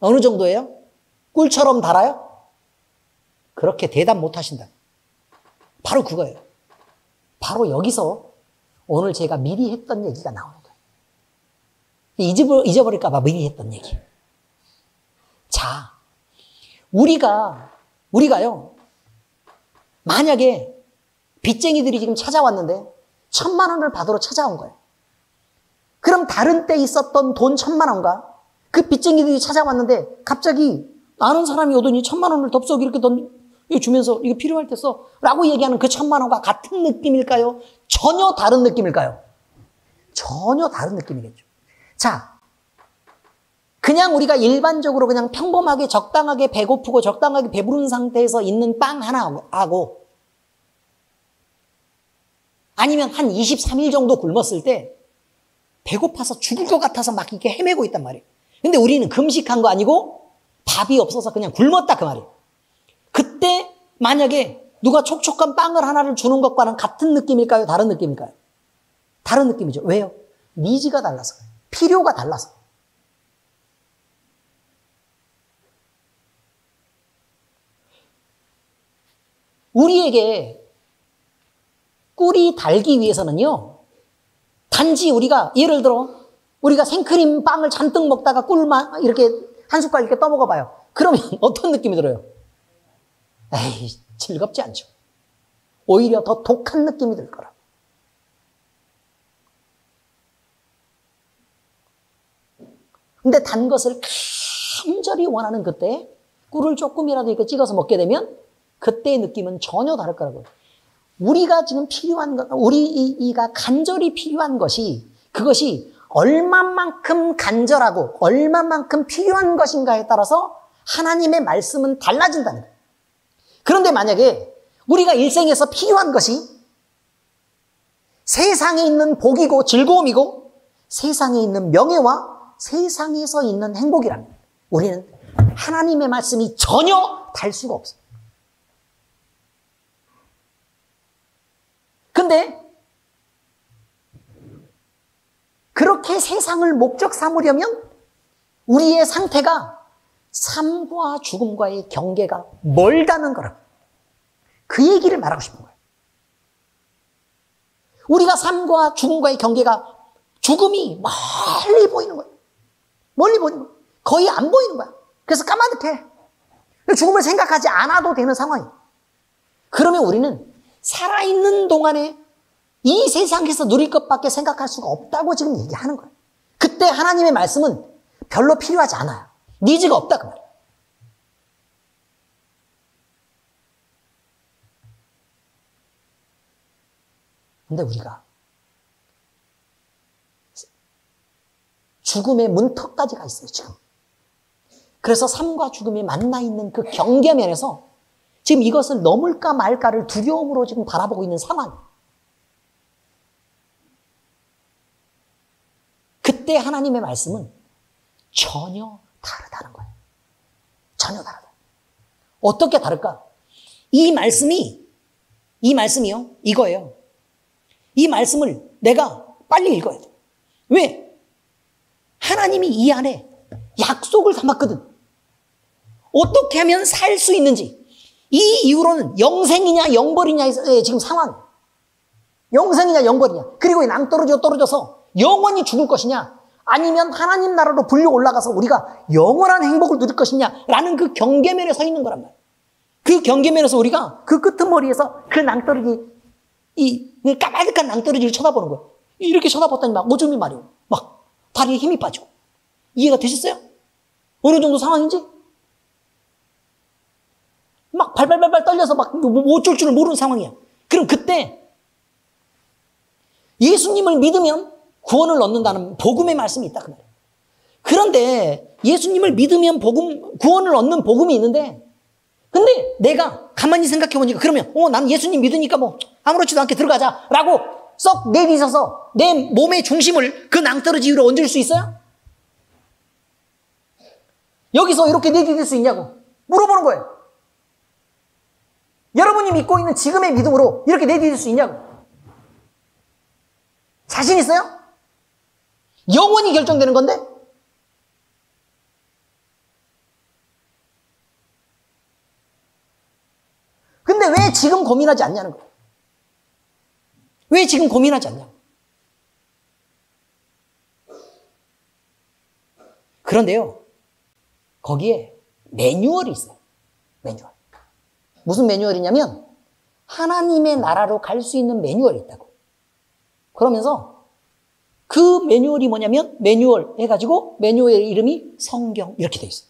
어느 정도예요? 꿀처럼 달아요? 그렇게 대답 못 하신다. 바로 그거예요. 바로 여기서 오늘 제가 미리 했던 얘기가 나오는 거예요. 잊어버릴까 봐 미리 했던 얘기. 자, 우리가요, 만약에 빚쟁이들이 지금 찾아왔는데 1,000만 원을 받으러 찾아온 거예요. 그럼 다른 때 있었던 돈 1,000만 원과 그 빚쟁이들이 찾아왔는데 갑자기 아는 사람이 오더니 1,000만 원을 덥석 이렇게 주면서 이거 필요할 때 써 라고 얘기하는 그 1,000만 원과 같은 느낌일까요? 전혀 다른 느낌일까요? 전혀 다른 느낌이겠죠. 자, 그냥 우리가 일반적으로 그냥 평범하게 적당하게 배고프고 적당하게 배부른 상태에서 있는 빵 하나하고 아니면 한 23일 정도 굶었을 때 배고파서 죽을 것 같아서 막 이렇게 헤매고 있단 말이에요. 근데 우리는 금식한 거 아니고 밥이 없어서 그냥 굶었다 그 말이에요. 그때 만약에 누가 촉촉한 빵을 하나를 주는 것과는 같은 느낌일까요? 다른 느낌일까요? 다른 느낌이죠. 왜요? 니즈가 달라서, 필요가 달라서. 우리에게 꿀이 달기 위해서는요, 단지 예를 들어, 우리가 생크림 빵을 잔뜩 먹다가 꿀만 이렇게 한 숟갈 이렇게 떠먹어봐요. 그러면 어떤 느낌이 들어요? 에이, 즐겁지 않죠. 오히려 더 독한 느낌이 들 거라. 근데 단 것을 간절히 원하는 그때 꿀을 조금이라도 이렇게 찍어서 먹게 되면 그때의 느낌은 전혀 다를 거라고요. 우리가 지금 필요한 것, 우리가 간절히 필요한 것이 그것이 얼마만큼 간절하고 얼마만큼 필요한 것인가에 따라서 하나님의 말씀은 달라진다는 거예요. 그런데 만약에 우리가 일생에서 필요한 것이 세상에 있는 복이고 즐거움이고 세상에 있는 명예와 세상에서 있는 행복이라면 우리는 하나님의 말씀이 전혀 달 수가 없어요. 근데 그렇게 세상을 목적 삼으려면 우리의 상태가 삶과 죽음과의 경계가 멀다는 거라고. 그 얘기를 말하고 싶은 거예요. 우리가 삶과 죽음과의 경계가 죽음이 멀리 보이는 거예요. 멀리 보이는 거예요. 거의 안 보이는 거야. 그래서 까마득해. 죽음을 생각하지 않아도 되는 상황이에요. 그러면 우리는 살아있는 동안에 이 세상에서 누릴 것밖에 생각할 수가 없다고 지금 얘기하는 거예요. 그때 하나님의 말씀은 별로 필요하지 않아요. 니즈가 없다 그 말이에요. 근데 우리가 죽음의 문턱까지 가 있어요, 지금. 그래서 삶과 죽음이 만나 있는 그 경계면에서 지금 이것을 넘을까 말까를 두려움으로 지금 바라보고 있는 상황. 그때 하나님의 말씀은 전혀 다르다는 거예요. 전혀 다르다. 어떻게 다를까? 이 말씀이요, 이거예요. 이 말씀을 내가 빨리 읽어야 돼. 왜? 하나님이 이 안에 약속을 담았거든. 어떻게 하면 살 수 있는지. 이 이후로는 영생이냐 영벌이냐의 지금 상황. 영생이냐 영벌이냐. 그리고 낭떠러져서 영원히 죽을 것이냐. 아니면 하나님 나라로 불려 올라가서 우리가 영원한 행복을 누릴 것이냐라는 그 경계면에 서 있는 거란 말이야. 그 경계면에서 우리가 그 끄트머리에서 그 낭떠러지, 이 까마득한 낭떠러지를 쳐다보는 거예요. 이렇게 쳐다봤더니 막 오줌이 마려워. 막 다리에 힘이 빠지고. 이해가 되셨어요? 어느 정도 상황인지? 막 발발발발 떨려서 막 어쩔 줄 모르는 상황이야. 그럼 그때 예수님을 믿으면 구원을 얻는다는 복음의 말씀이 있다 그 말이에요. 그런데 예수님을 믿으면 구원을 얻는 복음이 있는데 근데 내가 가만히 생각해 보니까 그러면 난 예수님 믿으니까 뭐 아무렇지도 않게 들어가자라고 썩 내딛어서 내 몸의 중심을 그 낭떠러지 위로 얹을 수 있어요? 여기서 이렇게 내딛을 수 있냐고 물어보는 거예요. 여러분이 믿고 있는 지금의 믿음으로 이렇게 내딛을 수 있냐고. 자신 있어요? 영원히 결정되는 건데? 근데 왜 지금 고민하지 않냐는 거예요. 왜 지금 고민하지 않냐고. 그런데요, 거기에 매뉴얼이 있어요. 매뉴얼. 무슨 매뉴얼이냐면 하나님의 나라로 갈 수 있는 매뉴얼이 있다고. 그러면서 그 매뉴얼이 뭐냐면 매뉴얼 해가지고 매뉴얼의 이름이 성경 이렇게 돼 있어요.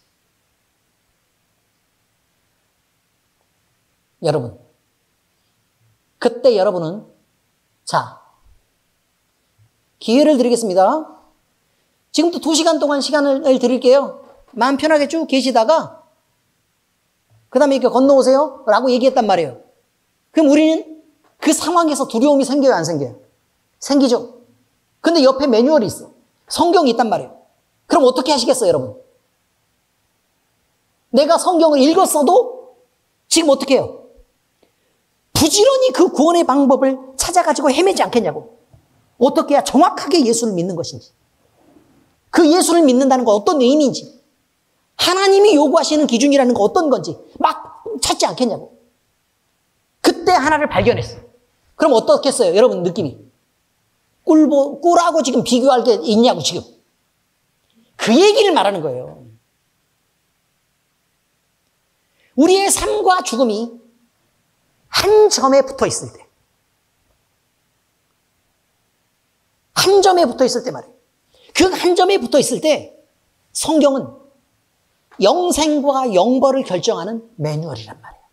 여러분, 그때 여러분은 자, 기회를 드리겠습니다. 지금부터 2시간 동안 시간을 드릴게요. 마음 편하게 쭉 계시다가 그 다음에 이렇게 건너오세요 라고 얘기했단 말이에요. 그럼 우리는 그 상황에서 두려움이 생겨요 안 생겨요? 생기죠. 근데 옆에 매뉴얼이 있어. 성경이 있단 말이에요. 그럼 어떻게 하시겠어요 여러분? 내가 성경을 읽었어도 지금 어떻게 해요? 부지런히 그 구원의 방법을 찾아가지고 헤매지 않겠냐고. 어떻게 해야 정확하게 예수를 믿는 것인지, 그 예수를 믿는다는 건 어떤 의미인지, 하나님이 요구하시는 기준이라는 건 어떤 건지 막 찾지 않겠냐고. 그때 하나를 발견했어. 그럼 어떻겠어요 여러분 느낌이? 꿀하고 지금 비교할 게 있냐고 지금. 그 얘기를 말하는 거예요. 우리의 삶과 죽음이 한 점에 붙어 있을 때, 한 점에 붙어 있을 때 말이에요. 그 한 점에 붙어 있을 때 성경은 영생과 영벌을 결정하는 매뉴얼이란 말이에요.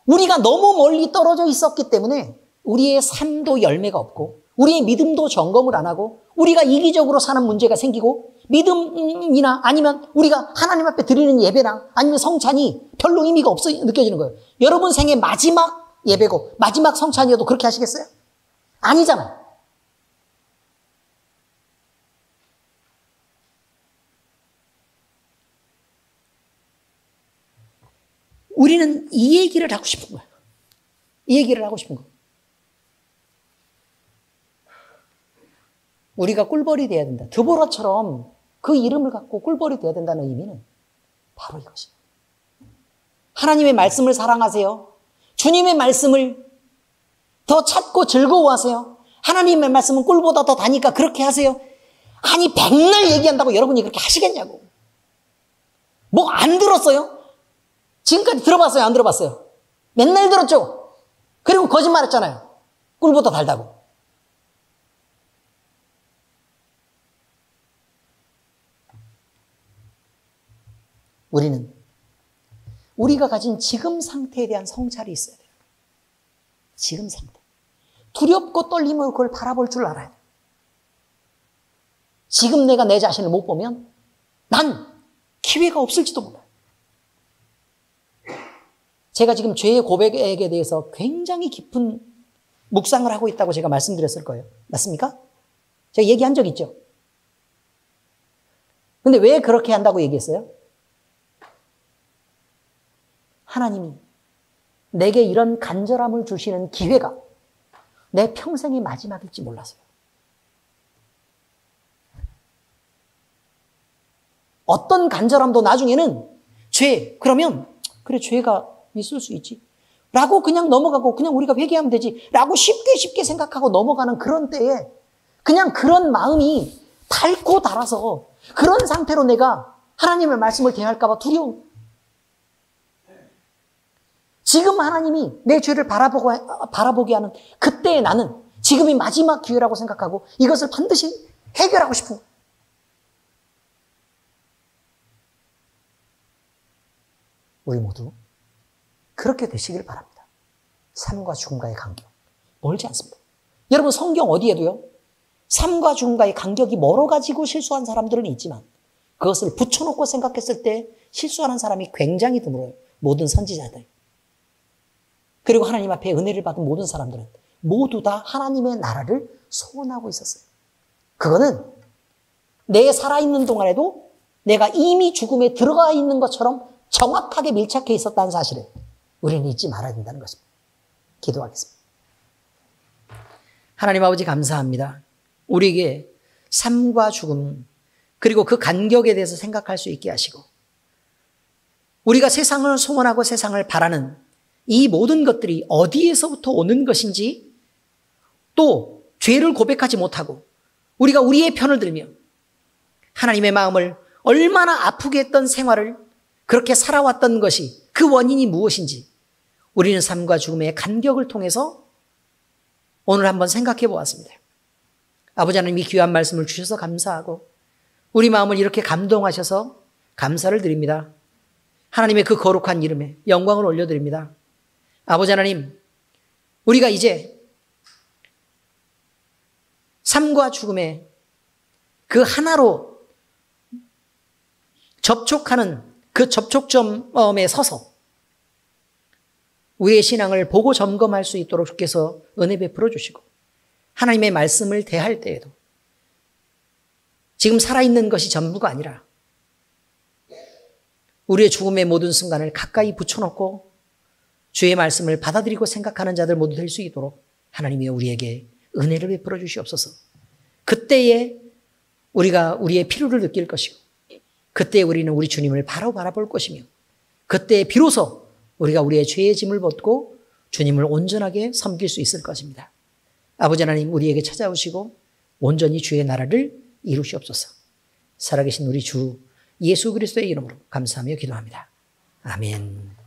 우리가 너무 멀리 떨어져 있었기 때문에 우리의 삶도 열매가 없고 우리의 믿음도 점검을 안 하고 우리가 이기적으로 사는 문제가 생기고 믿음이나 아니면 우리가 하나님 앞에 드리는 예배나 아니면 성찬이 별로 의미가 없어 느껴지는 거예요. 여러분 생애 마지막 예배고 마지막 성찬이어도 그렇게 하시겠어요? 아니잖아요. 우리는 이 얘기를 하고 싶은 거예요. 이 얘기를 하고 싶은 거예요. 우리가 꿀벌이 돼야 된다. 드보라처럼 그 이름을 갖고 꿀벌이 돼야 된다는 의미는 바로 이것입니다. 하나님의 말씀을 사랑하세요. 주님의 말씀을 더 찾고 즐거워하세요. 하나님의 말씀은 꿀보다 더 다니까 그렇게 하세요. 아니 백날 얘기한다고 여러분이 그렇게 하시겠냐고. 뭐 안 들었어요? 지금까지 들어봤어요? 안 들어봤어요? 맨날 들었죠? 그리고 거짓말했잖아요. 꿀보다 달다고. 우리는 우리가 가진 지금 상태에 대한 성찰이 있어야 돼요. 지금 상태. 두렵고 떨림으로 그걸 바라볼 줄 알아야 돼요. 지금 내가 내 자신을 못 보면 난 기회가 없을지도 몰라요. 제가 지금 죄의 고백에 대해서 굉장히 깊은 묵상을 하고 있다고 제가 말씀드렸을 거예요. 맞습니까? 제가 얘기한 적 있죠? 근데 왜 그렇게 한다고 얘기했어요? 하나님이 내게 이런 간절함을 주시는 기회가 내 평생의 마지막일지 몰라서요. 어떤 간절함도 나중에는 그러면 그래 죄가 있을 수 있지 라고 그냥 넘어가고 그냥 우리가 회개하면 되지 라고 쉽게 생각하고 넘어가는 그런 때에 그냥 그런 마음이 닳고 달아서 그런 상태로 내가 하나님의 말씀을 대할까 봐 두려움. 지금 하나님이 내 죄를 바라보게 하는 그때의 나는 지금이 마지막 기회라고 생각하고 이것을 반드시 해결하고 싶은 거예요. 우리 모두 그렇게 되시길 바랍니다. 삶과 죽음과의 간격 멀지 않습니다. 여러분 성경 어디에도요. 삶과 죽음과의 간격이 멀어가지고 실수한 사람들은 있지만 그것을 붙여놓고 생각했을 때 실수하는 사람이 굉장히 드물어요. 모든 선지자들. 그리고 하나님 앞에 은혜를 받은 모든 사람들은 모두 다 하나님의 나라를 소원하고 있었어요. 그거는 내 살아있는 동안에도 내가 이미 죽음에 들어가 있는 것처럼 정확하게 밀착해 있었다는 사실을 우리는 잊지 말아야 된다는 것입니다. 기도하겠습니다. 하나님 아버지 감사합니다. 우리에게 삶과 죽음 그리고 그 간격에 대해서 생각할 수 있게 하시고 우리가 세상을 소원하고 세상을 바라는 이 모든 것들이 어디에서부터 오는 것인지 또 죄를 고백하지 못하고 우리가 우리의 편을 들며 하나님의 마음을 얼마나 아프게 했던 생활을 그렇게 살아왔던 것이 그 원인이 무엇인지 우리는 삶과 죽음의 간격을 통해서 오늘 한번 생각해 보았습니다. 아버지 하나님 이 귀한 말씀을 주셔서 감사하고 우리 마음을 이렇게 감동하셔서 감사를 드립니다. 하나님의 그 거룩한 이름에 영광을 올려드립니다. 아버지 하나님, 우리가 이제 삶과 죽음의 그 하나로 접촉하는 그 접촉점에 서서 우리의 신앙을 보고 점검할 수 있도록 주께서 은혜 베풀어 주시고 하나님의 말씀을 대할 때에도 지금 살아있는 것이 전부가 아니라 우리의 죽음의 모든 순간을 가까이 붙여놓고 주의 말씀을 받아들이고 생각하는 자들 모두 될 수 있도록 하나님이 우리에게 은혜를 베풀어 주시옵소서. 그때에 우리가 우리의 필요를 느낄 것이고 그때에 우리는 우리 주님을 바로 바라볼 것이며 그때에 비로소 우리가 우리의 죄의 짐을 벗고 주님을 온전하게 섬길 수 있을 것입니다. 아버지 하나님 우리에게 찾아오시고 온전히 주의 나라를 이루시옵소서. 살아계신 우리 주 예수 그리스도의 이름으로 감사하며 기도합니다. 아멘.